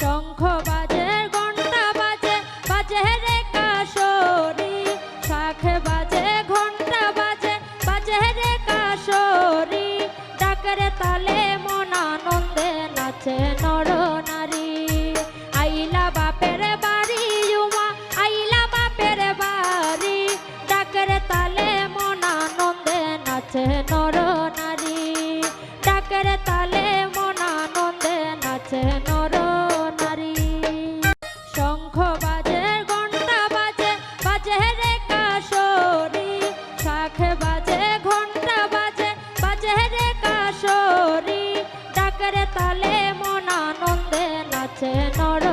শঙ্খ বাজে ঘণ্টা বাজে বাজে রে কাশরি শাঁখ বাজে ঘণ্টা বাজে বাজে রে কাশরি ডাকের তালে মন আনন্দে নাচে নর নারী আইলা বাপের বাড়ি উমা আইলা বাপের বাড়ি ডাকের তালে মন আনন্দে নাচে নর নারী ডাকের তালে মন আনন্দে নাচে নর নারী শঙ্খ বাজে ঘণ্টা বাজে বাজে রে কাশরি শাঁখ বাজে ঘণ্টা বাজে বাজে রে কাশরি ডাকের তালে মন আনন্দে নাচে নর